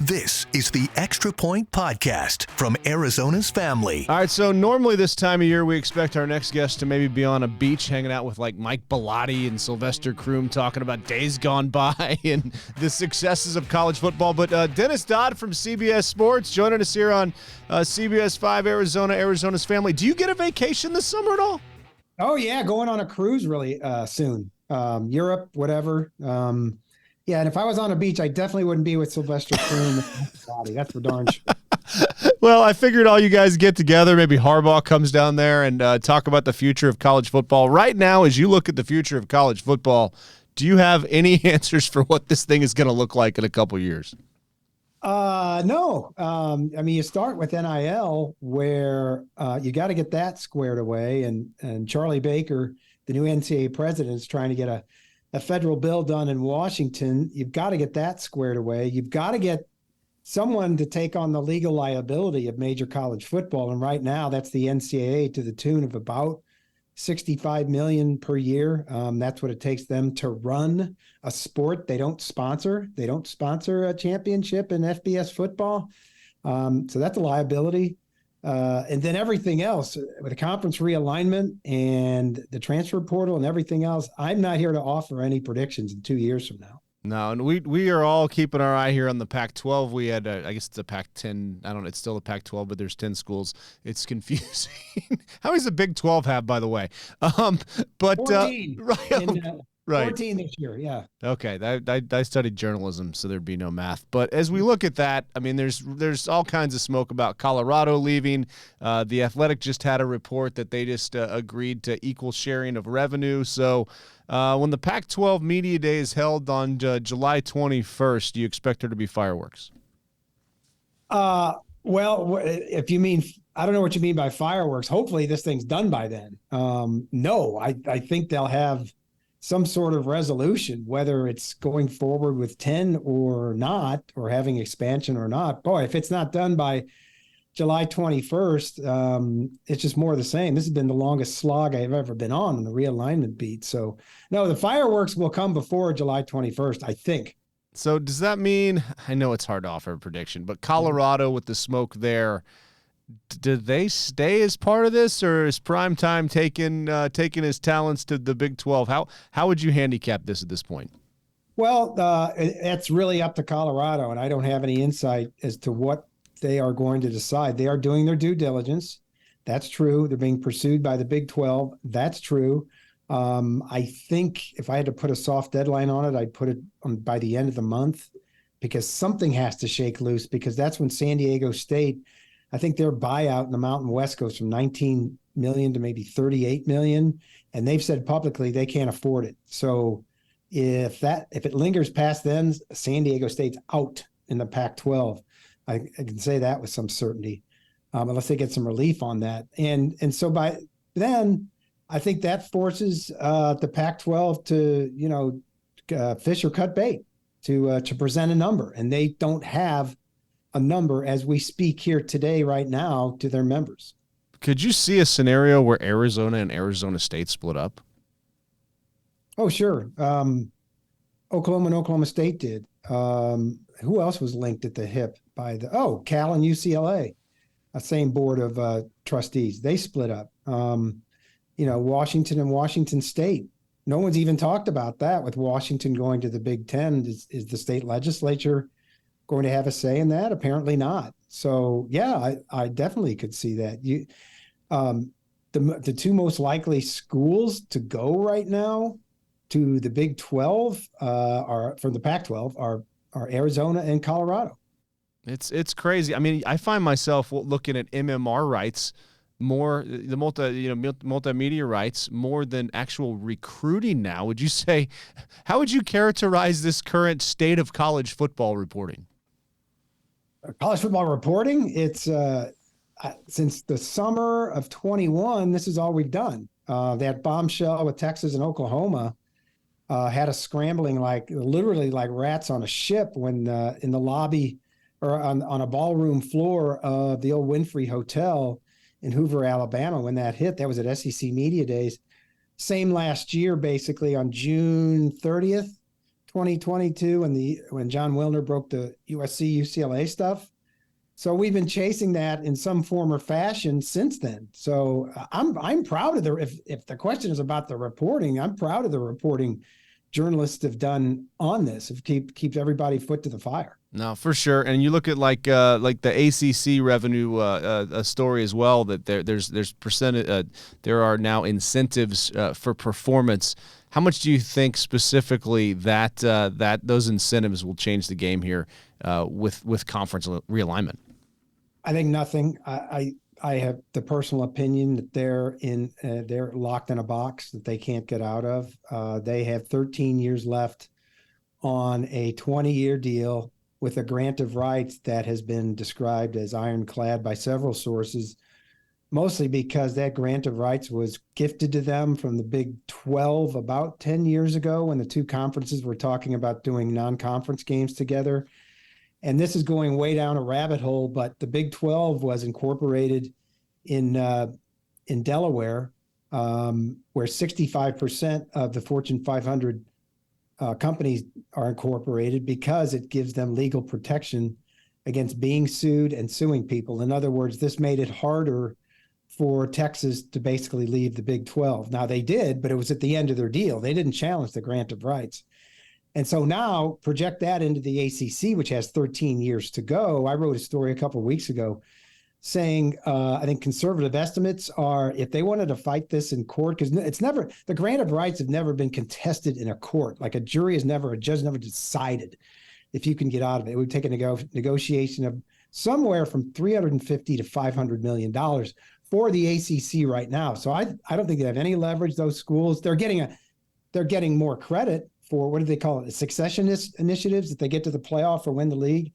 This is the Extra Point Podcast from Arizona's Family. All right, so normally this time of year we expect our next guest to maybe be on a beach hanging out with like Mike Bellotti and Sylvester Croom talking about days gone by and the successes of college football. But Dennis Dodd from CBS Sports joining us here on CBS 5 Arizona, Arizona's Family. Do you get a vacation this summer at all? Oh, yeah, going on a cruise really soon. Europe, whatever. Yeah, and if I was on a beach, I definitely wouldn't be with Sylvester Croom. That's for darn sure. Well, I figured all you guys get together. Maybe Harbaugh comes down there and talk about the future of college football. Right now, as you look at the future of college football, do you have any answers for what this thing is going to look like in a couple years? No. I mean, you start with NIL, where you got to get that squared away. And Charlie Baker, the new NCAA president, is trying to get a federal bill done in Washington. You've got to get that squared away. You've got to get someone to take on the legal liability of major college football. And right now that's the NCAA to the tune of about $65 million per year. That's what it takes them to run a sport. They don't sponsor a championship in FBS football. So that's a liability. And then everything else with the conference realignment and the transfer portal and everything else, I'm not here to offer any predictions in 2 years from now. No, and we are all keeping our eye here on the Pac-12. We had, I guess it's a Pac-10. I don't know. It's still a Pac-12, but there's 10 schools. It's confusing. How many does the Big 12 have, by the way? But 14. Right. 14 this year, yeah. Okay, I studied journalism, so there'd be no math. But as we look at that, I mean, there's all kinds of smoke about Colorado leaving. The Athletic just had a report that they just agreed to equal sharing of revenue. So when the Pac-12 Media Day is held on July 21st, do you expect there to be fireworks? Well, if you mean, I don't know what you mean by fireworks. Hopefully this thing's done by then. No, I think they'll have some sort of resolution, whether it's going forward with 10 or not, or having expansion or not. Boy, if it's not done by July 21st, it's just more of the same. This has been the longest slog I've ever been on the realignment beat. So no, the fireworks will come before July 21st, I think. So does that mean, I know it's hard to offer a prediction, but Colorado with the smoke there, do they stay as part of this, or is Primetime taking his talents to the Big 12? How would you handicap this at this point? Well, it's really up to Colorado, and I don't have any insight as to what they are going to decide. They are doing their due diligence. That's true. They're being pursued by the Big 12. That's true. I think if I had to put a soft deadline on it, I'd put it on by the end of the month, because something has to shake loose, because that's when San Diego State, I think their buyout in the Mountain West goes from 19 million to maybe 38 million. And they've said publicly they can't afford it. So if it lingers past then, San Diego State's out in the Pac-12. I can say that with some certainty, unless they get some relief on that. And so by then, I think that forces the Pac-12 to, fish or cut bait, to present a number. And they don't have a number as we speak here today, right now, to their members. Could you see a scenario where Arizona and Arizona State split up? Oh, sure. Oklahoma and Oklahoma State did. Who else was linked at the hip by Cal and UCLA, a same board of trustees. They split up. Washington and Washington State. No one's even talked about that, with Washington going to the Big Ten. Is the state legislature going to have a say in that? Apparently not. So yeah, I definitely could see that. The two most likely schools to go right now to the Big 12 are from the Pac-12 are Arizona and Colorado. It's crazy. I mean, I find myself looking at MMR rights more, the multimedia rights, more than actual recruiting now. Would you say, how would you characterize this current state of college football reporting? College football reporting, it's since the summer of 21, this is all we've done. That bombshell with Texas and Oklahoma had us scrambling literally like rats on a ship when in the lobby or on a ballroom floor of the old Winfrey Hotel in Hoover, Alabama. When that hit, that was at SEC Media Days. Same last year, basically on June 30th, 2022 when John Wilner broke the USC UCLA stuff. So we've been chasing that in some form or fashion since then. So I'm proud of if the question is about the reporting, I'm proud of the reporting journalists have done on this. It keeps everybody foot to the fire. No, for sure. And you look at like the ACC revenue story as well. That there's percentage. There are now incentives for performance. How much do you think specifically that those incentives will change the game here with conference realignment? I think nothing. I have the personal opinion that they're locked in a box that they can't get out of. They have 13 years left on a 20-year deal with a grant of rights that has been described as ironclad by several sources, mostly because that grant of rights was gifted to them from the Big 12 about 10 years ago when the two conferences were talking about doing non-conference games together. And this is going way down a rabbit hole, but the Big 12 was incorporated in Delaware, where 65% of the Fortune 500 companies are incorporated because it gives them legal protection against being sued and suing people. In other words, this made it harder for Texas to basically leave the Big 12. Now they did, but it was at the end of their deal. They didn't challenge the grant of rights. And so now project that into the ACC, which has 13 years to go. I wrote a story a couple of weeks ago saying, I think conservative estimates are, if they wanted to fight this in court, because the grant of rights have never been contested in a court. Like a judge never decided if you can get out of it. It would take a negotiation of somewhere from $350 to $500 million for the ACC right now. So I don't think they have any leverage. Those schools, they're getting more credit for, what do they call it, successionist initiatives, if they get to the playoff or win the league.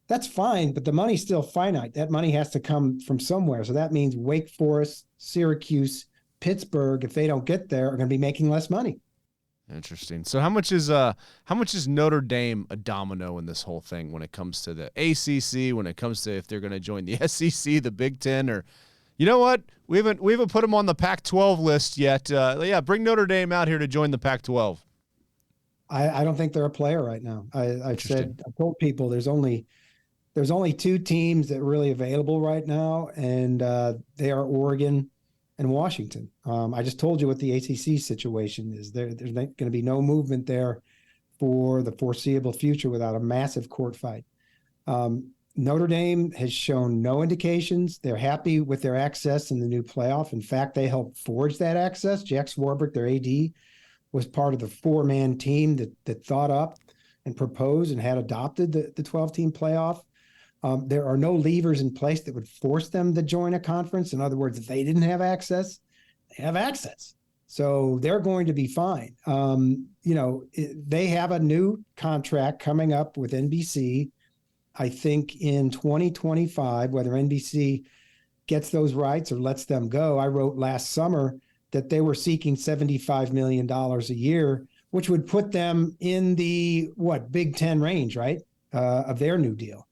That's fine, but the money's still finite. That money has to come from somewhere. So that means Wake Forest, Syracuse, Pittsburgh, if they don't get there, are going to be making less money. Interesting. So how much is Notre Dame a domino in this whole thing when it comes to the ACC, when it comes to if they're going to join the SEC, the Big Ten, or you know what? We haven't put them on the Pac-12 list yet. Bring Notre Dame out here to join the Pac-12. I don't think they're a player right now. I've told people there's only two teams that are really available right now, and they are Oregon and Washington. I just told you what the ACC situation is. There's going to be no movement there for the foreseeable future without a massive court fight. Notre Dame has shown no indications. They're happy with their access in the new playoff. In fact, they helped forge that access. Jack Swarbrick, their AD, was part of the four-man team that thought up and proposed and had adopted the 12-team playoff. There are no levers in place that would force them to join a conference. In other words, if they didn't have access, they have access. So they're going to be fine. They have a new contract coming up with NBC, I think in 2025, whether NBC gets those rights or lets them go. I wrote last summer that they were seeking $75 million a year, which would put them in the Big Ten range, right, of their new deal.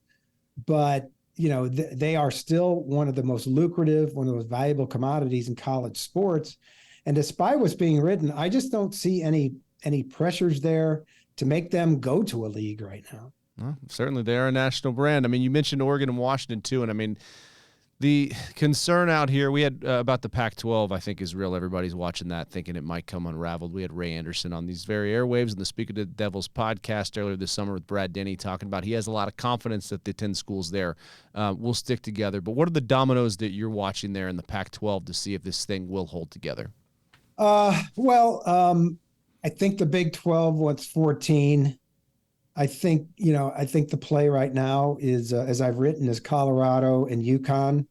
But they are still one of the most lucrative, one of the most valuable commodities in college sports. And despite what's being written, I just don't see any pressures there to make them go to a league right now. Well, certainly they are a national brand. I mean, you mentioned Oregon and Washington too, and I mean, the concern out here we had about the Pac-12, I think, is real. Everybody's watching that, thinking it might come unraveled. We had Ray Anderson on these very airwaves in the Speak of the Devils podcast earlier this summer with Brad Denny talking about he has a lot of confidence that the 10 schools there will stick together. But what are the dominoes that you're watching there in the Pac-12 to see if this thing will hold together? I think the Big 12 wants 14. I think the play right now is, as I've written, is Colorado and UConn.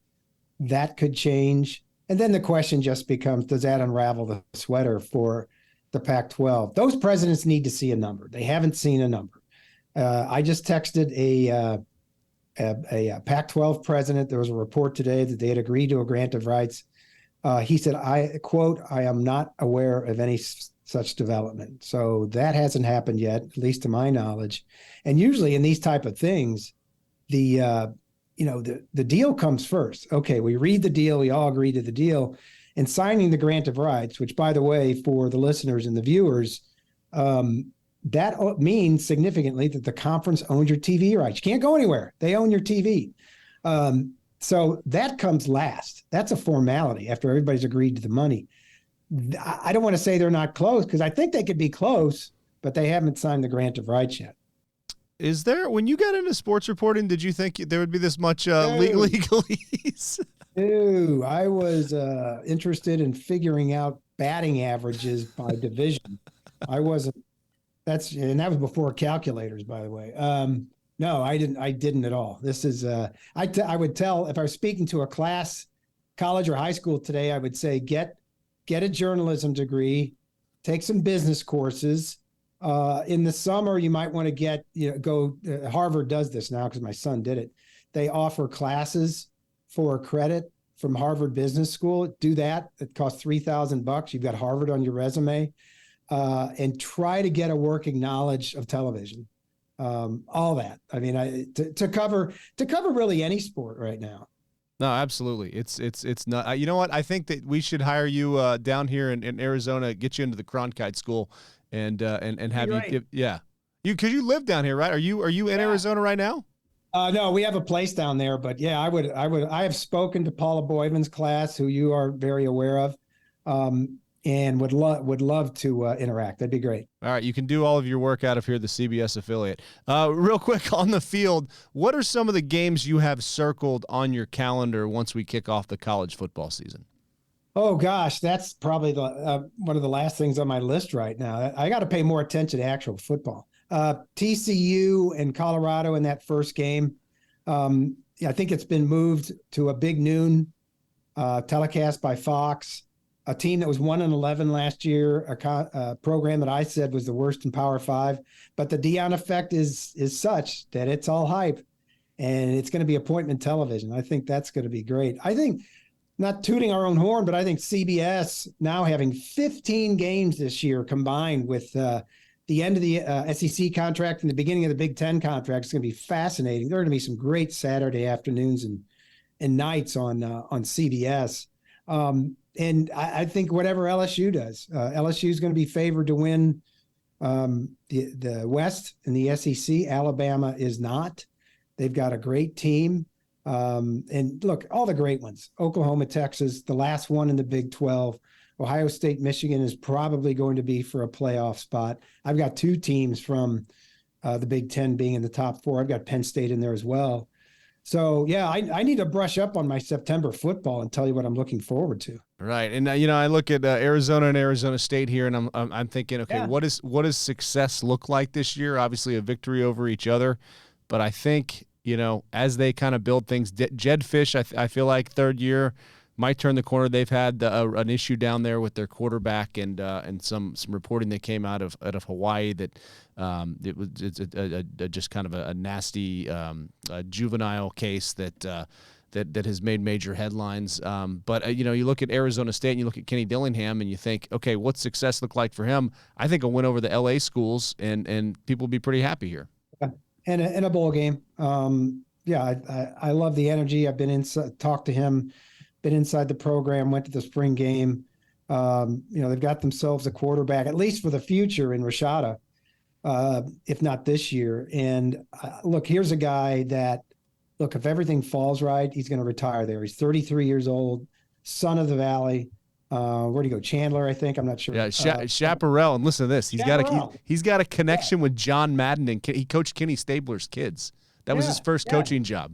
That could change. And then the question just becomes, does that unravel the sweater for the Pac-12? Those presidents need to see a number. They haven't seen a number. I just texted a Pac-12 president. There was a report today that they had agreed to a grant of rights. He said, I quote, "I am not aware of any such development." So that hasn't happened yet, at least to my knowledge. And usually in these type of things, the deal comes first. Okay, we read the deal, we all agree to the deal, and signing the grant of rights, which, by the way, for the listeners and the viewers, that means significantly that the conference owns your TV rights. You can't go anywhere. They own your TV. So that comes last. That's a formality after everybody's agreed to the money. I don't want to say they're not close because I think they could be close, but they haven't signed the grant of rights yet. Is there, when you got into sports reporting, did you think there would be this much legalese? Ooh, I was interested in figuring out batting averages by division. I wasn't. And that was before calculators, by the way. No, I didn't at all. This is I would tell if I was speaking to a class, college or high school today, I would say get a journalism degree, take some business courses. In the summer, you might want to go. Harvard does this now because my son did it. They offer classes for credit from Harvard Business School. Do that. It costs $3,000. You've got Harvard on your resume, and try to get a working knowledge of television. All that. I mean, to cover really any sport right now. No, absolutely. It's not. You know what? I think that we should hire you down here in Arizona, get you into the Cronkite School, and have you. Right. Because you live down here, right? Are you in Arizona right now? No, we have a place down there, but yeah, I have spoken to Paula Boydman's class, who you are very aware of, and would love to interact. That'd be great. All right, you can do all of your work out of here, the CBS affiliate. Real quick on the field, what are some of the games you have circled on your calendar once we kick off the college football season? Oh gosh, that's probably one of the last things on my list right now. I got to pay more attention to actual football. TCU and Colorado in that first game. I think it's been moved to a big noon telecast by Fox. A team that was 1-11 last year, a program that I said was the worst in Power 5. But the Deion effect is such that it's all hype, and it's going to be appointment television. I think that's going to be great. I think, not tooting our own horn, but I think CBS now having 15 games this year combined with the end of the SEC contract and the beginning of the Big Ten contract is going to be fascinating. There are going to be some great Saturday afternoons and nights on CBS. And I think whatever LSU does, LSU is going to be favored to win the West and the SEC. Alabama is not. They've got a great team. And look, all the great ones, Oklahoma, Texas, the last one in the Big 12, Ohio State, Michigan is probably going to be for a playoff spot. I've got two teams from the Big 10 being in the top 4. I've got Penn State in there as well. So, yeah, I need to brush up on my September football and tell you what I'm looking forward to. Right. And, I look at Arizona and Arizona State here, and I'm thinking, okay, Yeah. what does success look like this year? Obviously a victory over each other. But I think, as they kind of build things, Jed Fish, I feel like third year might turn the corner. They've had an issue down there with their quarterback and some reporting that came out of Hawaii that it's just kind of a nasty juvenile case that has made major headlines. But you look at Arizona State and you look at Kenny Dillingham and you think, okay, what's success look like for him? I think a win over the LA schools and people will be pretty happy here. And a bowl game. I love the energy. I've been inside, talked to him, been inside the program, went to the spring game. They've got themselves a quarterback, at least for the future, in Rashada, if not this year. And look, here's a guy that, if everything falls right, he's going to retire there. He's 33 years old, son of the Valley. Where'd he go? Chandler, I think. I'm not sure. Yeah, Chaparral. And listen to this. He's got a connection with John Madden, and he coached Kenny Stabler's kids. That was his first coaching job.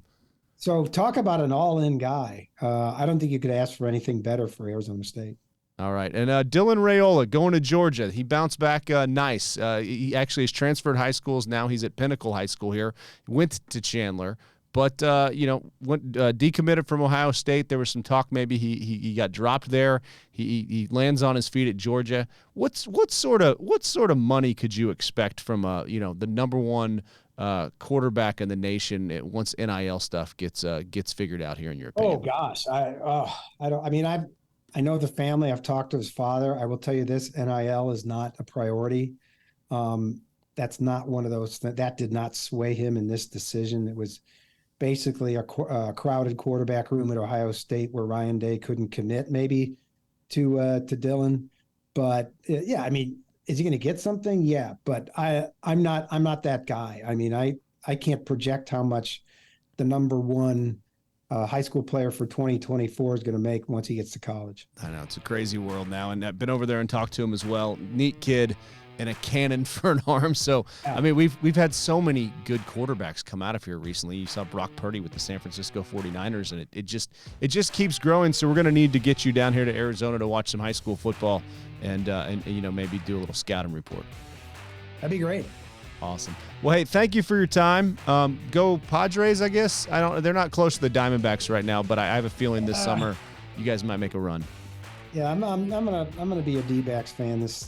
So talk about an all-in guy. I don't think you could ask for anything better for Arizona State. All right. And Dylan Raiola going to Georgia. He bounced back nice. He actually has transferred high schools. Now he's at Pinnacle High School here. Went to Chandler. But, went decommitted from Ohio State. There was some talk maybe he got dropped there. He lands on his feet at Georgia. What sort of money could you expect from the number one quarterback in the nation once NIL stuff gets figured out here in your opinion? Oh gosh, I don't. I mean, I know the family. I've talked to his father. I will tell you this: NIL is not a priority. That's not one of those that did not sway him in this decision. It was basically a crowded quarterback room at Ohio State where Ryan Day couldn't commit maybe to Dylan. But I mean, Is he going to get something? Yeah, but I'm not that guy. I mean, I can't project how much the number one high school player for 2024 is going to make once he gets to college. I know, it's a crazy world now, and I've been over there and talked to him as well. Neat kid and a cannon for an arm. So, Yeah. I mean, we've had so many good quarterbacks come out of here recently. You saw Brock Purdy with the San Francisco 49ers, and it just keeps growing. So we're going to need to get you down here to Arizona to watch some high school football and maybe do a little scouting report. That'd be great. Awesome. Well, hey, thank you for your time. Go Padres, I guess. They're not close to the Diamondbacks right now, but I have a feeling this summer you guys might make a run. Yeah, I'm gonna be a D-backs fan this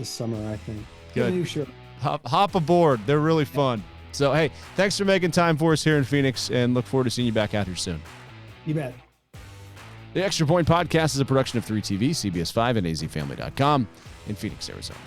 summer, I think. Get a Good. new shirt. Hop aboard. They're really fun. So, hey, thanks for making time for us here in Phoenix, and look forward to seeing you back out here soon. You bet. The Extra Point Podcast is a production of 3TV, CBS5, and azfamily.com in Phoenix, Arizona.